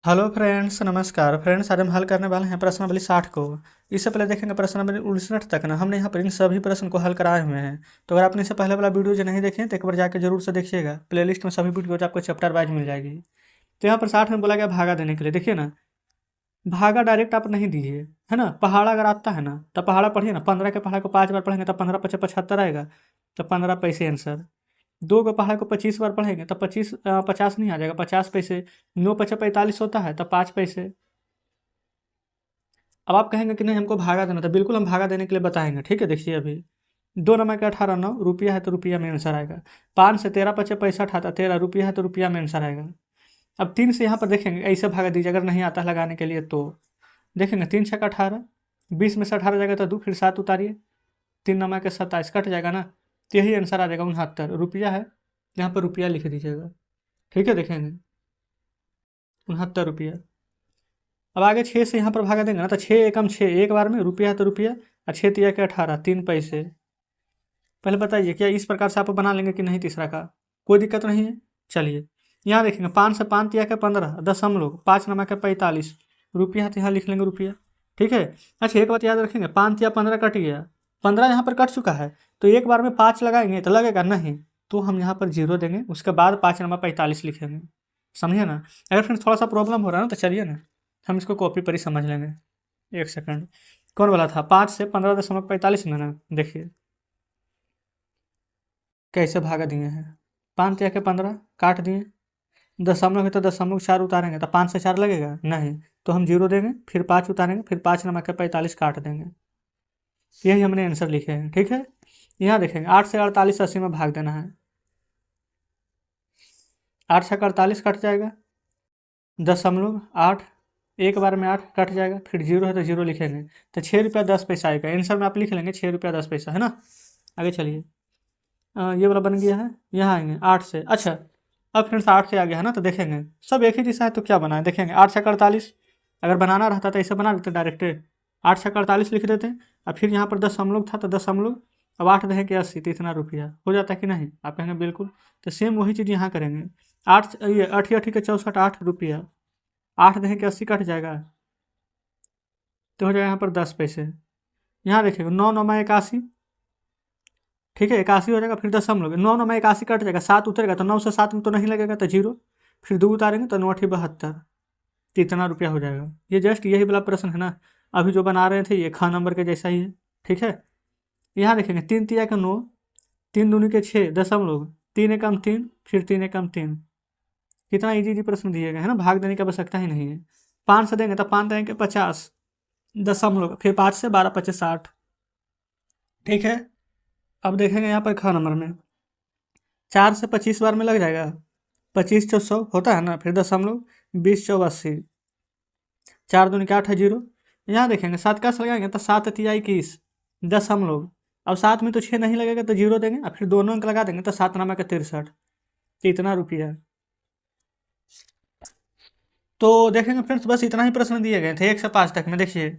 Hello friends, नमस्कार friends. आज हम हल करने वाले हैं प्रश्नावली 60 को। इससे पहले देखेंगे प्रश्नावली 59 तक ना हमने यहाँ पर इन सभी प्रश्न को हल कराए हुए हैं। तो अगर आपने इससे पहले वाला वीडियो जो नहीं देखे तो एक बार जाकर जरूर से देखिएगा। प्लेलिस्ट में सभी वीडियो आपको चैप्टर वाइज मिल जाएगी। तो यहाँ पर 60 में बोला गया भागा देने के लिए। देखिए ना, भागा डायरेक्ट आप नहीं दीजिए, है ना। पहाड़ा अगर आता है ना तो पहाड़ा पढ़िए ना। 15 के पहाड़ा को 5 बार पढ़ेंगे तो 15 पचे 75 आएगा। तो 15 पैसे आंसर। 2 के पहाड़े को 25 बार पढ़ेंगे तो 50 नहीं आ जाएगा, 50 पैसे। 9 पचे 45 होता है तो 5 पैसे। अब आप कहेंगे कि नहीं हमको भागा देना, तो बिल्कुल हम भागा देने के लिए बताएंगे। ठीक है, देखिए अभी 2 नंबर के 18 9 रुपया है तो रुपया में आंसर आएगा। 5 से 13 पचे 65 आता, 13 रुपया है तो रुपया में आंसर आएगा। अब 3 से यहाँ पर देखेंगे ऐसे भागा दीजिए, अगर नहीं आता लगाने के लिए तो देखेंगे 3 छक्का 18, 20 में से 18 जाएगा तो 2, फिर 7 उतारिए, 3 नंबर के 27 कट जाएगा ना, तो यही आंसर आ जाएगा 69 रुपया है। यहाँ पर रुपया लिख दीजिएगा। ठीक है, देखेंगे 69 रुपया। अब आगे 6 से यहाँ पर भागा देंगे ना तो 6 एकम 6, एक बार में रुपया है तो रुपया, और 6 तिया के 18, 3 पैसे। पहले बताइए क्या इस प्रकार से आप बना लेंगे कि नहीं तीसरा का? कोई दिक्कत नहीं है। चलिए यहाँ देखेंगे 5 से 5 तिया के 15, 10 हम लोग 5 नमा के 45 रुपया है तो यहाँ लिख लेंगे रुपया। ठीक है। अच्छा एक बात याद रखेंगे, 5 तिया 15 कट गया, 15 यहाँ पर कट चुका है, तो एक बार में 5 लगाएंगे तो लगेगा नहीं, तो हम यहाँ पर 0 देंगे, उसके बाद 5 नमा 45 लिखेंगे। समझिए ना। अगर फ्रेंड्स थोड़ा सा प्रॉब्लम हो रहा है ना तो चलिए ना हम इसको कॉपी पर ही समझ लेंगे। एक सेकंड, कौन वाला था? 5 से 15.45 में ना, देखिए कैसे भागा दिए हैं। 5 तिया के 15 काट दिए, दशमलव है तो दशमलव 4 उतारेंगे तो 5 से 4 लगेगा नहीं, तो हम 0 देंगे, फिर 5 उतारेंगे, फिर 5 नमक के 45 काट देंगे। यही हमने आंसर लिखे हैं। ठीक है। यहाँ देखेंगे 8 से 48 80 में भाग देना है। 8 से 48 कट जाएगा, 0.8, एक बार में 8 कट जाएगा, फिर 0 है तो 0 लिखेंगे, तो 6 रुपया 10 पैसा आएगा। आंसर में आप लिख लेंगे 6 रुपया 10 पैसा, है ना। आगे चलिए, ये वाला बन गया है। यहाँ आएंगे 8 से। अच्छा अब फ्रेंड्स 8 से आ गया है ना, तो देखेंगे सब एक ही दिशा है तो क्या बनाए, देखेंगे 8 से 48, अगर बनाना रहता तो ऐसे बना देते डायरेक्ट, 8 से 48 लिख देते, और फिर यहाँ पर 10 हम लोग था तो 10 हम लोग, अब 8 देखें कि 80, तो इतना रुपया हो जाता है कि नहीं? आप कहेंगे बिल्कुल। तो सेम वही चीज़ यहाँ करेंगे। 8 ये 8 8 के 64, 8 रुपया, 8 देखें कि 80 कट जाएगा, तो हो जाएगा यहाँ पर 10 पैसे। यहाँ देखिएगा 9 9 में 81, ठीक है 81 हो जाएगा, फिर 10 हम लोग, 9 9 में 81 कट जाएगा, 7 उतरेगा तो 9 से 7 में तो नहीं लगेगा तो 0, फिर 2 उतारेंगे तो 9 8 72, तो इतना रुपया हो जाएगा। ये जस्ट यही वाला प्रश्न है ना, अभी जो बना रहे थे ये ख नंबर के जैसा ही है। ठीक है। यहाँ देखेंगे 3 तिया के 9, 3 दूनी के 6, 10 हम लोग, 3 एकम 3, फिर 3 एकम 3। कितना इजी प्रश्न दिए गए है ना, भाग देने की आवश्यकता ही नहीं है। 5 से देंगे तो 5 देंगे 50, 10 हम लोग, फिर 5 से 12 पचे 60। ठीक है। अब देखेंगे यहाँ पर ख नंबर में 4 से 25 बार में लग जाएगा, 25 चौ 100 होता है ना, फिर 10 हम लोग, 20 चौ 80, 4 दूनी के 8 है 0। यहाँ देखेंगे 7 का लगाएंगे तो 7 तिया 21, 10 हम लोग, अब 7 में तो 6 नहीं लगेगा तो 0 देंगे, और फिर दोनों अंक लगा देंगे तो 7 नामा का 63, तो इतना रुपया। तो देखेंगे फ्रेंड्स बस इतना ही प्रश्न दिए गए थे 1 से 5 तक में। देखिए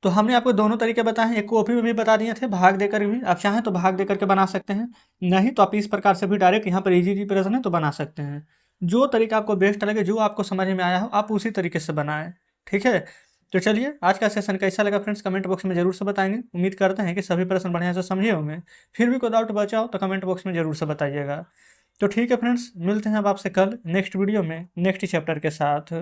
तो हमने आपको दोनों तरीके बताए हैं, एक कॉपी में भी बता दिए थे भाग देकर भी, आप चाहें तो भाग देकर के बना सकते हैं, नहीं तो आप इस प्रकार से भी डायरेक्ट यहाँ पर इजी प्रश्न है तो बना सकते हैं। जो तरीका आपको बेस्ट लगे, जो आपको समझ में आया हो आप उसी तरीके से बनाएं। ठीक है। तो चलिए आज का सेशन कैसा लगा फ्रेंड्स कमेंट बॉक्स में जरूर से बताएंगे। उम्मीद करते हैं कि सभी प्रश्न बढ़िया से समझे होंगे। फिर भी कोई डाउट बचा हो तो कमेंट बॉक्स में जरूर से बताइएगा। तो ठीक है फ्रेंड्स, मिलते हैं अब आपसे कल नेक्स्ट वीडियो में नेक्स्ट चैप्टर के साथ।